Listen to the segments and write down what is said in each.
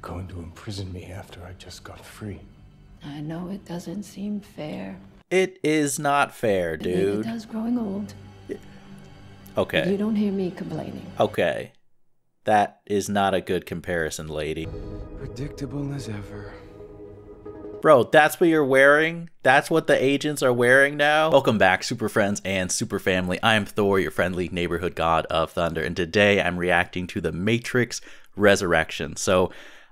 going to imprison me after I just got free. I know it doesn't seem fair. It is not fair, dude. It does growing old. Okay. But you don't hear me complaining. Okay. That is not a good comparison, lady. Predictable as ever. Bro, that's what you're wearing? That's what the agents are wearing now? Welcome back, super friends and super family. I'm Thor, your friendly neighborhood god of thunder, and today I'm reacting to The Matrix Resurrection. So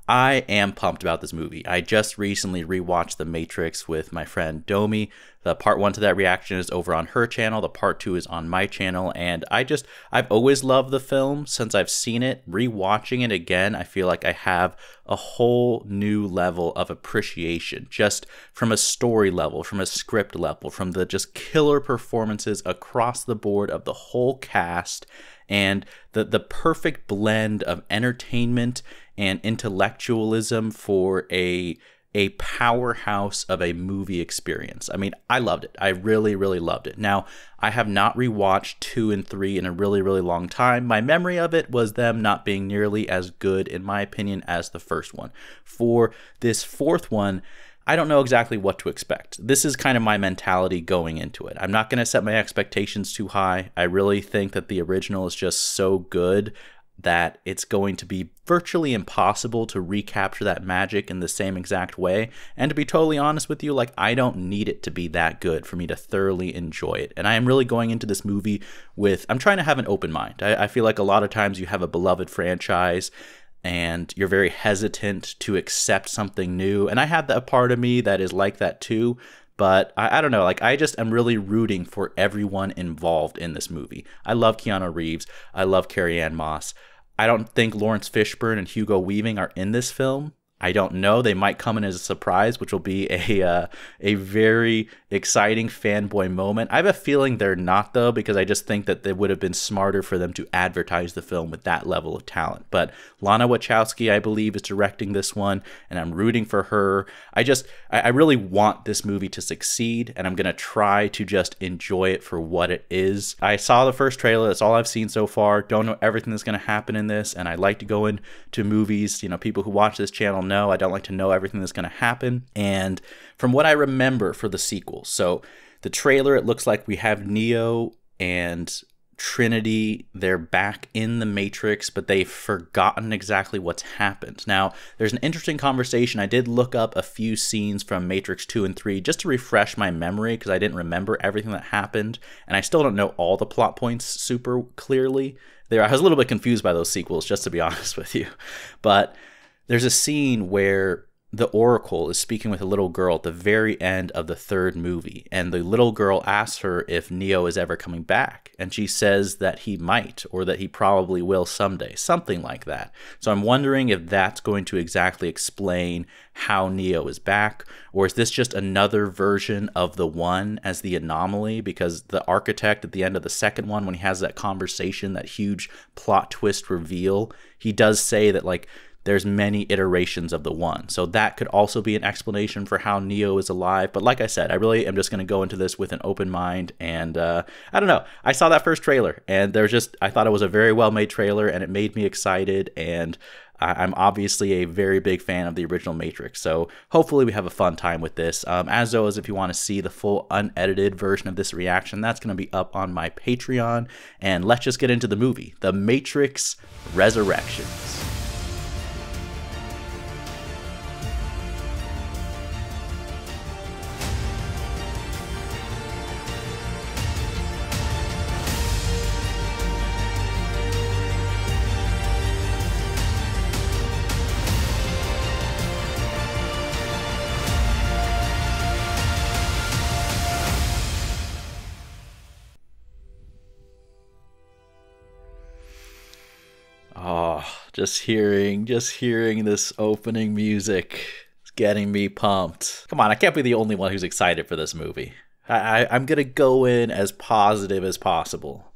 I am pumped about this movie. I just recently rewatched The Matrix with my friend Domi. The part 1 to that reaction is over on her channel. The part 2 is on my channel. And I've always loved the film since I've seen it. Rewatching it again, I feel like I have a whole new level of appreciation, just from a story level, from a script level, from the just killer performances across the board of the whole cast, and the perfect blend of entertainment and intellectualism for a powerhouse of a movie experience. I mean, I loved it. I really, really loved it. Now, I have not rewatched 2 and 3 in a really, really long time. My memory of it was them not being nearly as good, in my opinion, as the first one. For this fourth one, I don't know exactly what to expect. This is kind of my mentality going into it. I'm not going to set my expectations too high. I really think that the original is just so good that it's going to be virtually impossible to recapture that magic in the same exact way. And to be totally honest with you, like, I don't need it to be that good for me to thoroughly enjoy it. And I am really going into this movie with, I'm trying to have an open mind. I feel like a lot of times you have a beloved franchise and you're very hesitant to accept something new. And I have that part of me that is like that too. But I don't know, like, I just am really rooting for everyone involved in this movie. I love Keanu Reeves. I love Carrie-Anne Moss. I don't think Lawrence Fishburne and Hugo Weaving are in this film. I don't know. They might come in as a surprise, which will be a very exciting fanboy moment. I have a feeling they're not, though, because I just think that it would have been smarter for them to advertise the film with that level of talent. But Lana Wachowski, I believe, is directing this one, and I'm rooting for her. I really want this movie to succeed, and I'm going to try to just enjoy it for what it is. I saw the first trailer. That's all I've seen so far. Don't know everything that's going to happen in this, and I like to go into movies. You know, people who watch this channel know I don't like to know everything that's going to happen. And from what I remember for the sequel, so the trailer, it looks like we have Neo and Trinity. They're back in the Matrix, but they've forgotten exactly what's happened. Now, there's an interesting conversation. I did look up a few scenes from Matrix 2 and 3 just to refresh my memory because I didn't remember everything that happened, and I still don't know all the plot points super clearly. I was a little bit confused by those sequels, just to be honest with you. But there's a scene where the Oracle is speaking with a little girl at the very end of the third movie, and the little girl asks her if Neo is ever coming back, and she says that he might, or that he probably will someday, something like that. So I'm wondering if that's going to exactly explain how Neo is back, or is this just another version of the one as the anomaly? Because the architect at the end of the second one, when he has that conversation, that huge plot twist reveal, he does say that, like, there's many iterations of the one. So that could also be an explanation for how Neo is alive. But like I said, I really am just going to go into this with an open mind. And I don't know. I saw that first trailer, and I thought it was a very well-made trailer, and it made me excited. And I'm obviously a very big fan of the original Matrix. So hopefully we have a fun time with this. As always, if you want to see the full unedited version of this reaction, that's going to be up on my Patreon. And let's just get into the movie, The Matrix Resurrections. Oh, just hearing this opening music is getting me pumped. Come on, I can't be the only one who's excited for this movie. I'm gonna go in as positive as possible.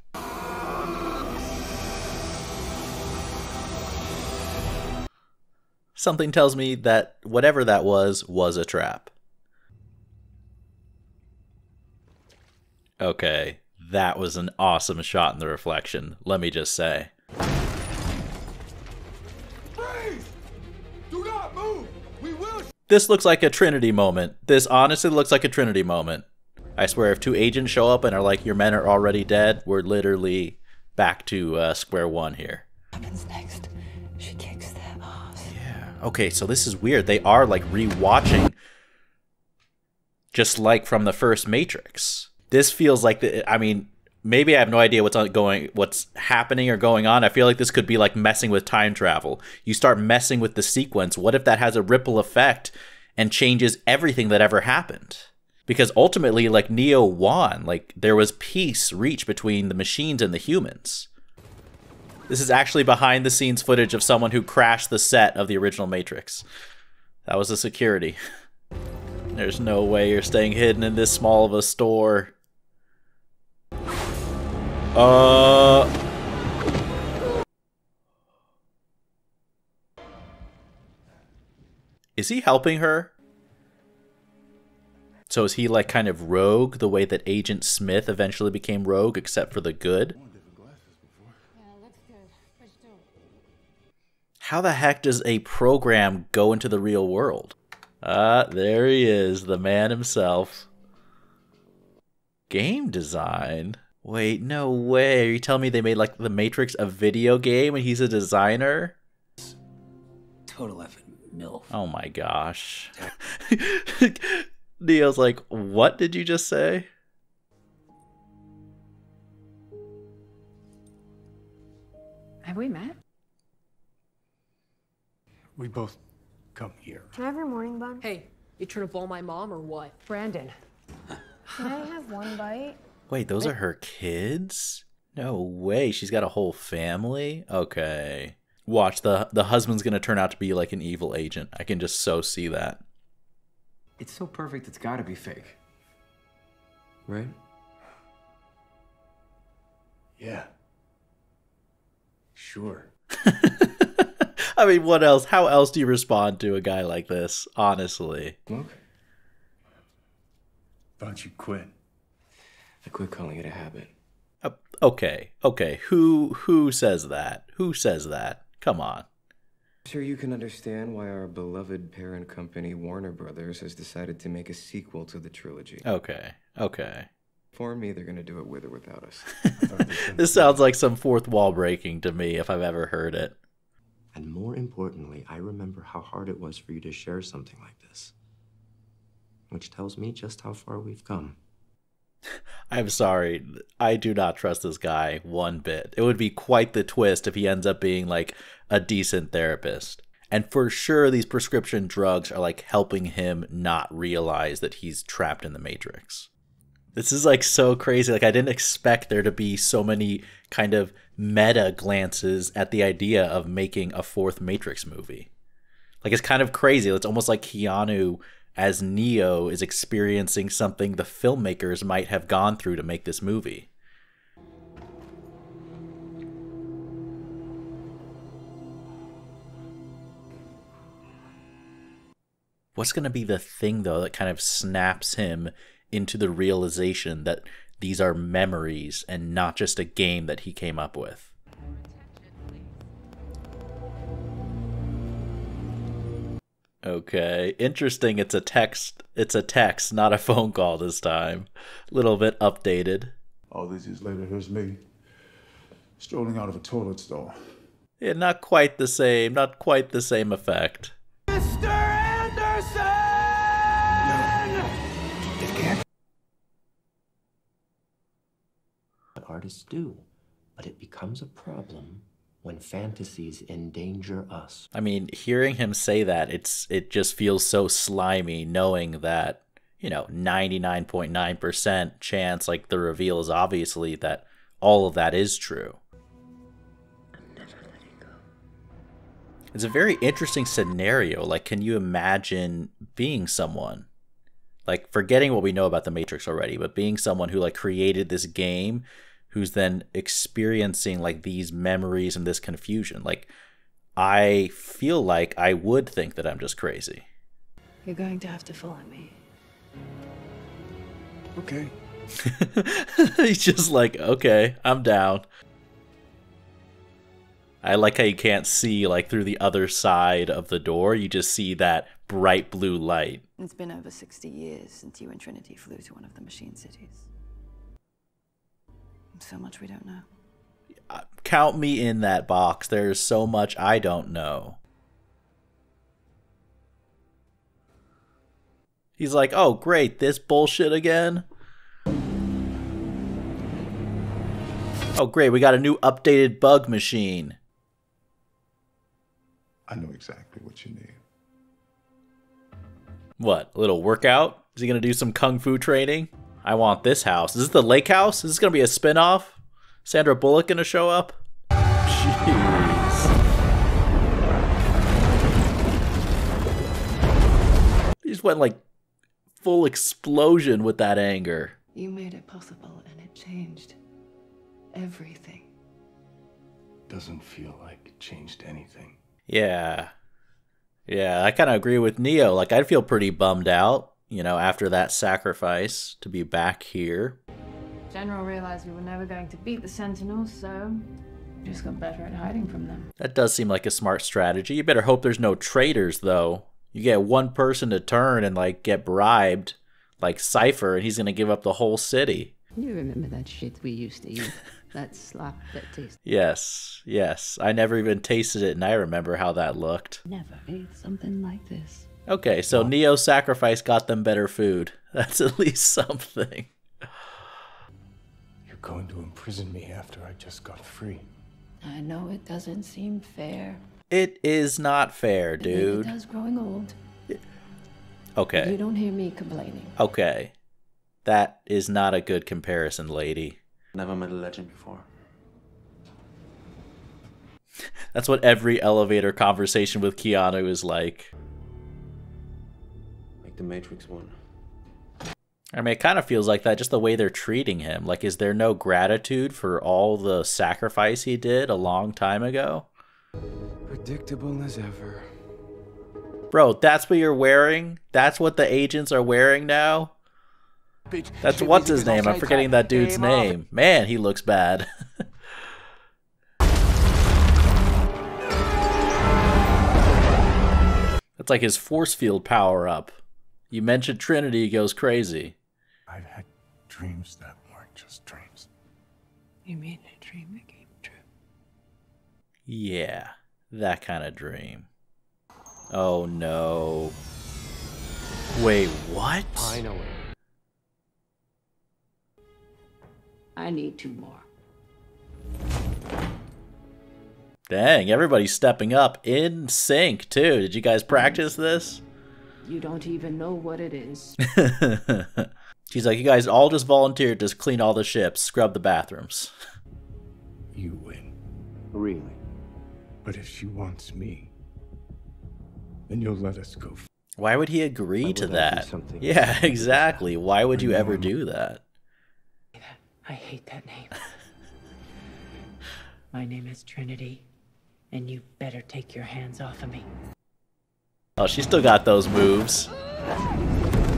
Something tells me that whatever that was a trap. Okay, that was an awesome shot in the reflection, let me just say. Freeze! Do not move! We will. This looks like a Trinity moment. This honestly looks like a Trinity moment. I swear, if 2 agents show up and are like, your men are already dead, we're literally back to square one here. What happens next? She kicks their ass. Yeah. Okay, so this is weird. They are like rewatching, just like from the first Matrix. This feels like I mean, maybe I have no idea what's happening or going on. I feel like this could be like messing with time travel. You start messing with the sequence. What if that has a ripple effect and changes everything that ever happened? Because ultimately, like, Neo won. Like, there was peace reached between the machines and the humans. This is actually behind the scenes footage of someone who crashed the set of the original Matrix. That was the security. There's no way you're staying hidden in this small of a store. Is he helping her? So is he like kind of rogue the way that Agent Smith eventually became rogue, except for the good? How the heck does a program go into the real world? There he is, the man himself. Game design? Wait, no way. Are you telling me they made like The Matrix a video game and he's a designer? Total effing MILF. Oh my gosh. Neo's like, what did you just say? Have we met? We both come here. Can I have your morning bun? Hey, you trying to blow my mom or what? Brandon. Can I have one bite? Wait, those are her kids? No way, she's got a whole family? Okay. Watch, the husband's gonna turn out to be like an evil agent. I can just so see that. It's so perfect, it's gotta be fake. Right? Yeah. Sure. I mean, what else? How else do you respond to a guy like this, honestly? Look, Why don't you quit? I quit calling it a habit. Okay. Who says that? Who says that? Come on. I'm sure you can understand why our beloved parent company, Warner Brothers, has decided to make a sequel to the trilogy. Okay. For me, they're gonna do it with or without us. This sounds like some fourth wall breaking to me, if I've ever heard it. And more importantly, I remember how hard it was for you to share something like this. Which tells me just how far we've come. I'm sorry. I do not trust this guy one bit. It would be quite the twist if he ends up being like a decent therapist. And for sure, these prescription drugs are like helping him not realize that he's trapped in the Matrix. This is like so crazy. Like, I didn't expect there to be so many kind of meta glances at the idea of making a fourth Matrix movie. Like, it's kind of crazy. It's almost like Keanu as Neo is experiencing something the filmmakers might have gone through to make this movie. What's going to be the thing, though, that kind of snaps him into the realization that these are memories and not just a game that he came up with? Okay, interesting. It's a text, not a phone call this time. A little bit updated. All these years later, here's me, strolling out of a toilet stall. Yeah, not quite the same effect. Mr. Anderson! What artists do, but it becomes a problem when fantasies endanger us. I mean, hearing him say that, it just feels so slimy, knowing that, 99.9% chance, like the reveal is obviously that all of that is true. I'm never letting go. It's a very interesting scenario. Like, can you imagine being someone, like, forgetting what we know about the Matrix already, but being someone who like created this game, who's then experiencing like these memories and this confusion? Like, I feel like I would think that I'm just crazy. You're going to have to follow me. Okay. He's just like, okay, I'm down. I like how you can't see like through the other side of the door. You just see that bright blue light. It's been over 60 years since you and Trinity flew to one of the machine cities. So much we don't know. Count me in that box. There's so much I don't know. He's like, oh great, this bullshit again? Oh great, we got a new updated bug machine. I know exactly what you need. What, a little workout? Is he gonna do some kung fu training? I want this house. Is this the lake house? Is this gonna be a spin-off? Sandra Bullock gonna show up? Jeez. He just went like full explosion with that anger. You made it possible and it changed everything. Doesn't feel like it changed anything. Yeah. Yeah, I kind of agree with Neo. Like, I'd feel pretty bummed out, you know, after that sacrifice to be back here. General realized we were never going to beat the Sentinels, so we just got better at hiding from them. That does seem like a smart strategy. You better hope there's no traitors, though. You get one person to turn and, like, get bribed, like Cypher, and he's going to give up the whole city. You remember that shit we used to eat? That slop, that taste. Yes, yes. I never even tasted it, and I remember how that looked. Never ate something like this. Okay, so Neo's sacrifice got them better food. That's at least something. You're going to imprison me after I just got free. I know it doesn't seem fair. It is not fair, dude. It does growing old. Okay. You don't hear me complaining. Okay. That is not a good comparison, lady. Never met a legend before. That's what every elevator conversation with Keanu is like. Like the Matrix one. I mean, it kind of feels like that, just the way they're treating him. Like, is there no gratitude for all the sacrifice he did a long time ago? Predictable as ever. Bro, that's what you're wearing? That's what the agents are wearing now? That's what's his name? I'm forgetting that dude's name. Man, he looks bad. That's like his force field power up. You mentioned Trinity, he goes crazy. I've had dreams that weren't just dreams. You mean a dream that came true? Yeah, that kind of dream. Oh no. Wait, what? Finally. I need 2 more. Dang, everybody's stepping up in sync too. Did you guys practice this? You don't even know what it is. She's like, you guys all just volunteered to clean all the ships, scrub the bathrooms. You win. Really? But if she wants me, then you'll let us go. Why would he agree to would I do that? something Yeah, exactly. Why would you ever do that? I hate that name. My name is Trinity, and you better take your hands off of me. Oh, she still got those moves.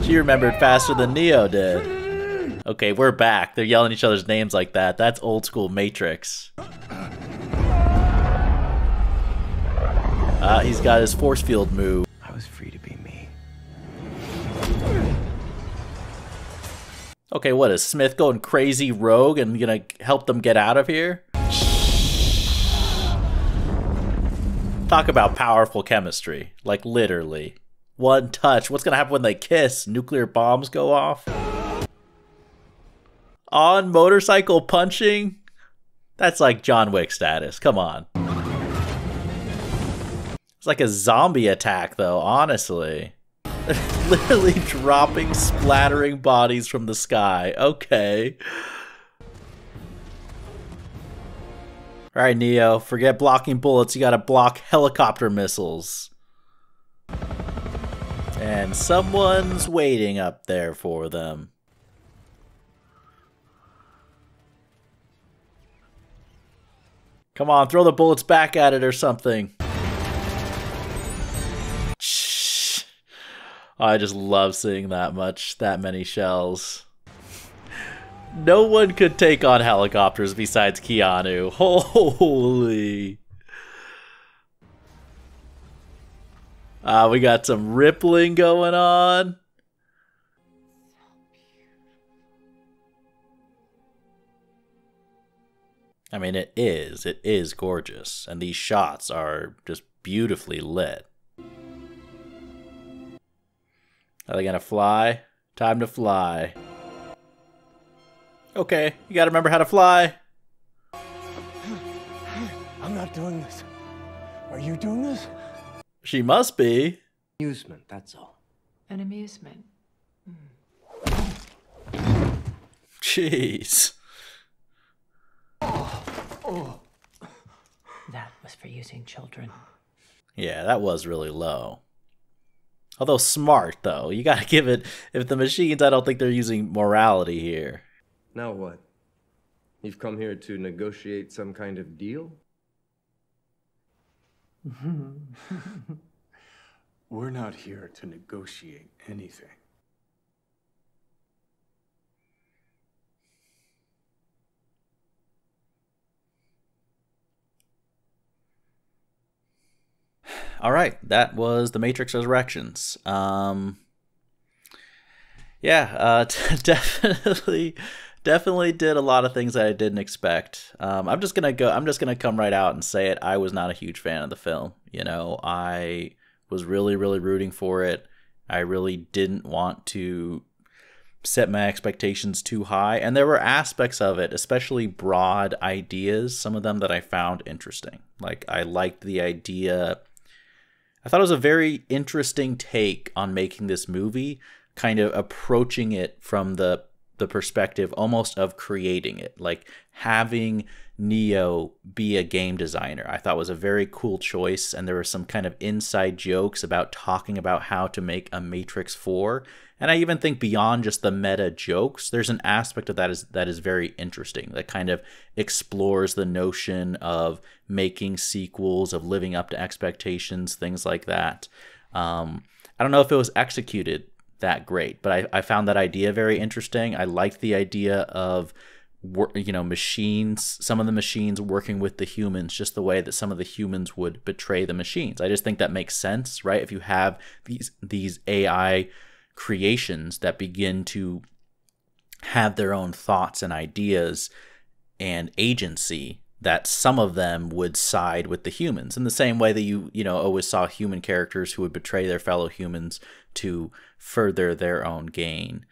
She remembered faster than Neo did. Okay, we're back. They're yelling each other's names like that. That's old school Matrix. He's got his force field move. I was free to be me. Okay, what is Smith going crazy rogue and gonna help them get out of here? Talk about powerful chemistry. Like, literally. One touch. What's gonna happen when they kiss? Nuclear bombs go off? On motorcycle punching? That's like John Wick status. Come on. It's like a zombie attack, though, honestly. Literally dropping, splattering bodies from the sky. Okay. Alright, Neo. Forget blocking bullets. You gotta block helicopter missiles. And someone's waiting up there for them. Come on, throw the bullets back at it or something. I just love seeing that many shells. No one could take on helicopters besides Keanu. Holy. We got some rippling going on. I mean, it is gorgeous, and these shots are just beautifully lit. Are they gonna fly? Time to fly. Okay, you gotta remember how to fly. I'm not doing this. Are you doing this? She must be. Amusement, that's all. An amusement. Jeez. That was for using children. Yeah, that was really low. Although smart, though. You gotta give it... If the machines, I don't think they're using morality here. Now what? You've come here to negotiate some kind of deal? We're not here to negotiate anything. All right, that was The Matrix Resurrections. Definitely did a lot of things that I didn't expect. I'm just gonna come right out and say it. I was not a huge fan of the film. You know, I was really rooting for it. I really didn't want to set my expectations too high, and there were aspects of it, especially broad ideas, some of them that I found interesting. Like, I liked the idea. I thought it was a very interesting take on making this movie, kind of approaching it from the perspective almost of creating it, like having Neo be a game designer. I thought was a very cool choice, and there were some kind of inside jokes about talking about how to make a Matrix 4. And I even think beyond just the meta jokes, there's an aspect of that is very interesting, that kind of explores the notion of making sequels, of living up to expectations, things like that. I don't know if it was executed that great, but I found that idea very interesting. I liked the idea of, you know, machines, some of the machines working with the humans, just the way that some of the humans would betray the machines. I just think that makes sense, right? If you have these AI creations that begin to have their own thoughts and ideas and agency, that some of them would side with the humans in the same way that you always saw human characters who would betray their fellow humans to further their own gain.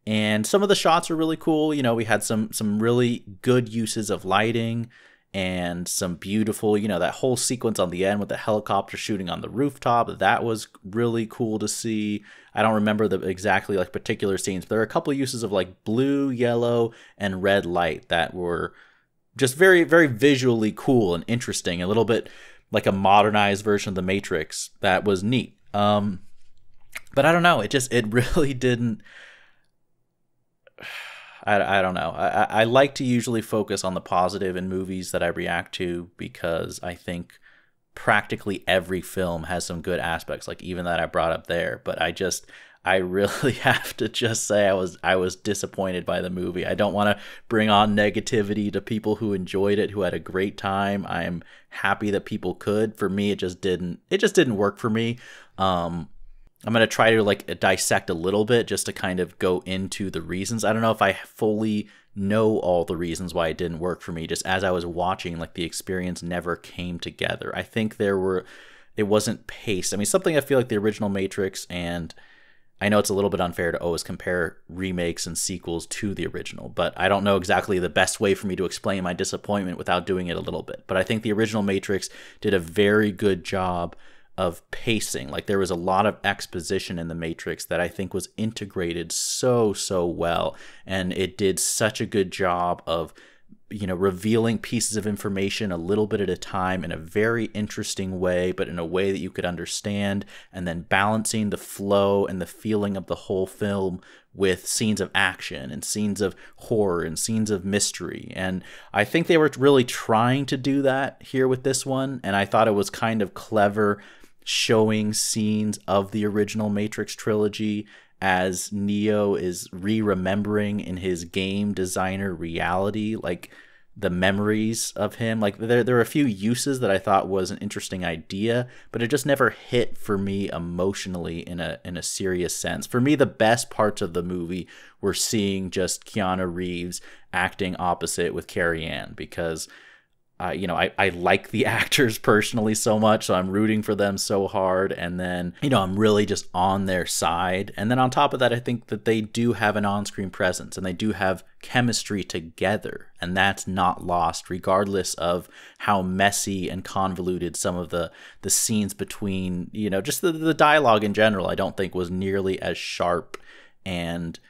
And some of the shots were really cool. You know, we had some really good uses of lighting and some beautiful, you know, that whole sequence on the end with the helicopter shooting on the rooftop. That was really cool to see. I don't remember the exactly like particular scenes, but there are a couple of uses of like blue, yellow, and red light that were just very visually cool and interesting. A little bit like a modernized version of the Matrix. That was neat. But I don't know. It really didn't. I don't know. I like to usually focus on the positive in movies that I react to, because I think practically every film has some good aspects, like even that I brought up there. But I really have to just say I was disappointed by the movie. I don't want to bring on negativity to people who enjoyed it, who had a great time. I'm happy that people could. For me, it just didn't work for me. I'm going to try to like dissect a little bit just to kind of go into the reasons. I don't know if I fully know all the reasons why it didn't work for me. Just as I was watching, like the experience never came together. I think it wasn't paced. I mean, something I feel like the original Matrix, and I know it's a little bit unfair to always compare remakes and sequels to the original, but I don't know exactly the best way for me to explain my disappointment without doing it a little bit. But I think the original Matrix did a very good job of pacing. Like, there was a lot of exposition in the Matrix that I think was integrated so well, and it did such a good job of, you know, revealing pieces of information a little bit at a time in a very interesting way, but in a way that you could understand, and then balancing the flow and the feeling of the whole film with scenes of action and scenes of horror and scenes of mystery. And I think they were really trying to do that here with this one, and I thought it was kind of clever showing scenes of the original Matrix trilogy as Neo is remembering in his game designer reality. Like, the memories of him. Like there were a few uses that I thought was an interesting idea, but it just never hit for me emotionally in a serious sense. For me, the best parts of the movie were seeing just Keanu Reeves acting opposite with Carrie Ann, because I like the actors personally so much, so I'm rooting for them so hard, and then, I'm really just on their side. And then on top of that, I think that they do have an on-screen presence, and they do have chemistry together, and that's not lost, regardless of how messy and convoluted some of the scenes between, just the dialogue in general, I don't think was nearly as sharp and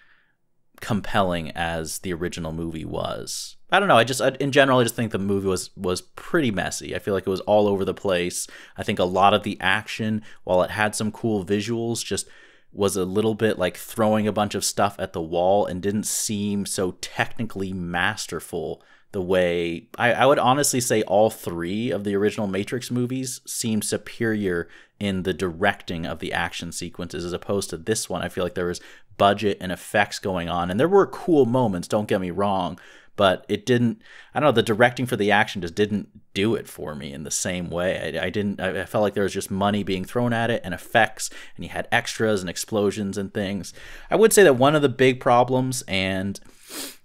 compelling as the original movie was. I don't know. In general, I just think the movie was pretty messy. I feel like it was all over the place. I think a lot of the action, while it had some cool visuals, just was a little bit like throwing a bunch of stuff at the wall and didn't seem so technically masterful the way I would honestly say all three of the original Matrix movies seem superior in the directing of the action sequences as opposed to this one. I feel like there was budget and effects going on, and there were cool moments, don't get me wrong, but it didn't, I don't know, the directing for the action just didn't do it for me in the same way. I felt like there was just money being thrown at it and effects, and you had extras and explosions and things. I would say that one of the big problems, and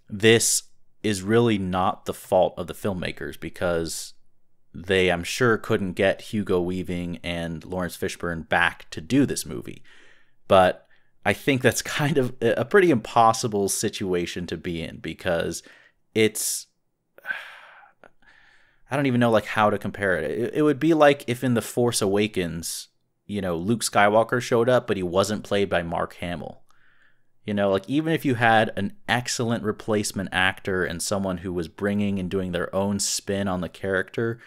this is really not the fault of the filmmakers, because they, I'm sure, couldn't get Hugo Weaving and Lawrence Fishburne back to do this movie. But I think that's kind of a pretty impossible situation to be in, because it's, I don't even know like how to compare it. It would be like if in The Force Awakens, Luke Skywalker showed up, but he wasn't played by Mark Hamill. Like even if you had an excellent replacement actor and someone who was bringing and doing their own spin on the character,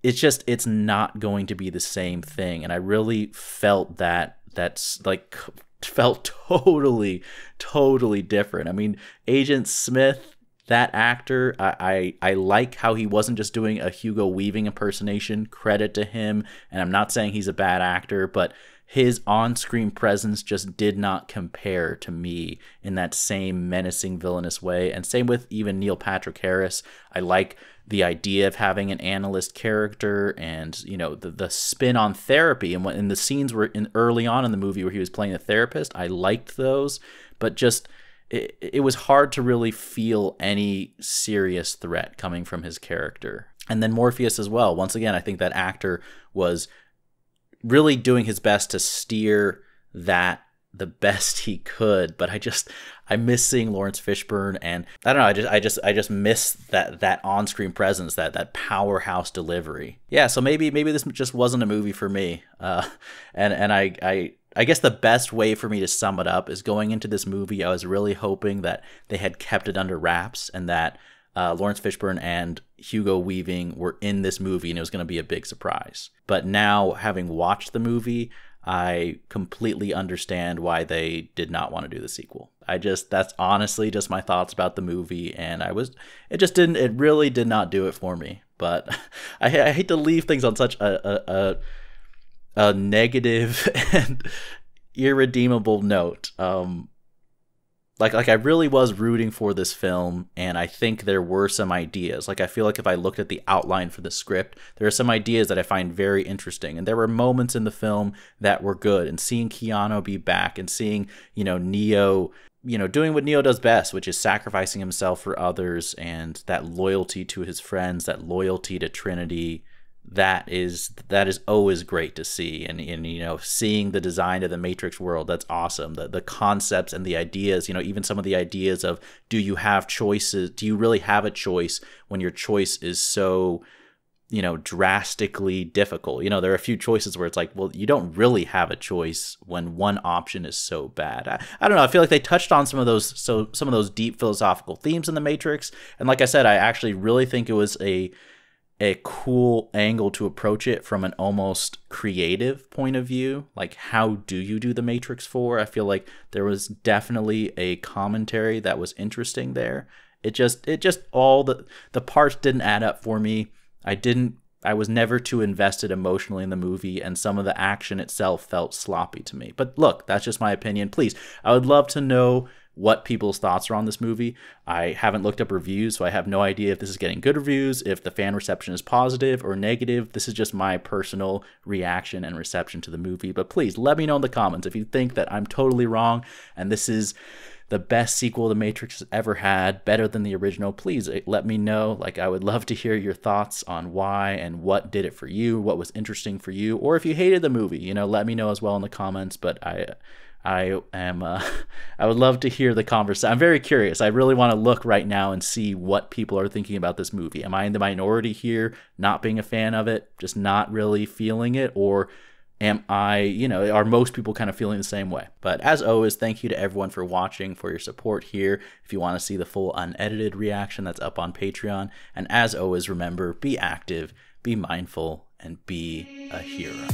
it's not going to be the same thing. And I really felt that's like felt totally different. I mean, Agent Smith, that actor, I like how he wasn't just doing a Hugo Weaving impersonation. Credit to him. And I'm not saying he's a bad actor, but his on-screen presence just did not compare to me in that same menacing, villainous way. And same with even Neil Patrick Harris. I like the idea of having an analyst character, and the spin on therapy, and when the scenes were in early on in the movie where he was playing a therapist, I liked those, but just it was hard to really feel any serious threat coming from his character. And then Morpheus as well. Once again, I think that actor was really doing his best to steer that the best he could, but I miss seeing Lawrence Fishburne, and I don't know, I just miss that on-screen presence, that powerhouse delivery. Yeah, so maybe this just wasn't a movie for me. And I guess the best way for me to sum it up is, going into this movie, I was really hoping that they had kept it under wraps, and that Lawrence Fishburne and Hugo Weaving were in this movie, and it was going to be a big surprise. But now, having watched the movie, I completely understand why they did not want to do the sequel. That's honestly just my thoughts about the movie, and it really did not do it for me. But I hate to leave things on such a negative and irredeemable note. Like I really was rooting for this film, and I think there were some ideas. Like I feel like if I looked at the outline for the script, there are some ideas that I find very interesting, and there were moments in the film that were good. And seeing Keanu be back, and seeing Neo, doing what Neo does best, which is sacrificing himself for others, and that loyalty to his friends, that loyalty to Trinity. That is always great to see, and seeing the design of the Matrix world, that's awesome. The concepts and the ideas, even some of the ideas of, do you have choices? Do you really have a choice when your choice is so drastically difficult? There are a few choices where it's like, well, you don't really have a choice when one option is so bad. I don't know. I feel like they touched on some of those deep philosophical themes in the Matrix, and like I said, I actually really think it was a cool angle to approach it from an almost creative point of view. Like, how do you do the Matrix 4? I feel like there was definitely a commentary that was interesting there. It just all the parts didn't add up for me. I was never too invested emotionally in the movie, and some of the action itself felt sloppy to me. But look, that's just my opinion. Please, I would love to know what people's thoughts are on this movie. I haven't looked up reviews, so I have no idea if this is getting good reviews, if the fan reception is positive or negative. This is just my personal reaction and reception to the movie. But please let me know in the comments if you think that I'm totally wrong and this is the best sequel The Matrix has ever had, better than the original. Please let me know. Like, I would love to hear your thoughts on why and what did it for you, what was interesting for you, or if you hated the movie, you know, let me know as well in the comments. But I would love to hear the conversation. I'm very curious. I really want to look right now and see what people are thinking about this movie. Am I in the minority here, not being a fan of it, just not really feeling it, or am I, you know, are most people kind of feeling the same way? But as always, thank you to everyone for watching, for your support here. If you want to see the full unedited reaction, that's up on Patreon. And as always, remember, be active, be mindful, and be a hero.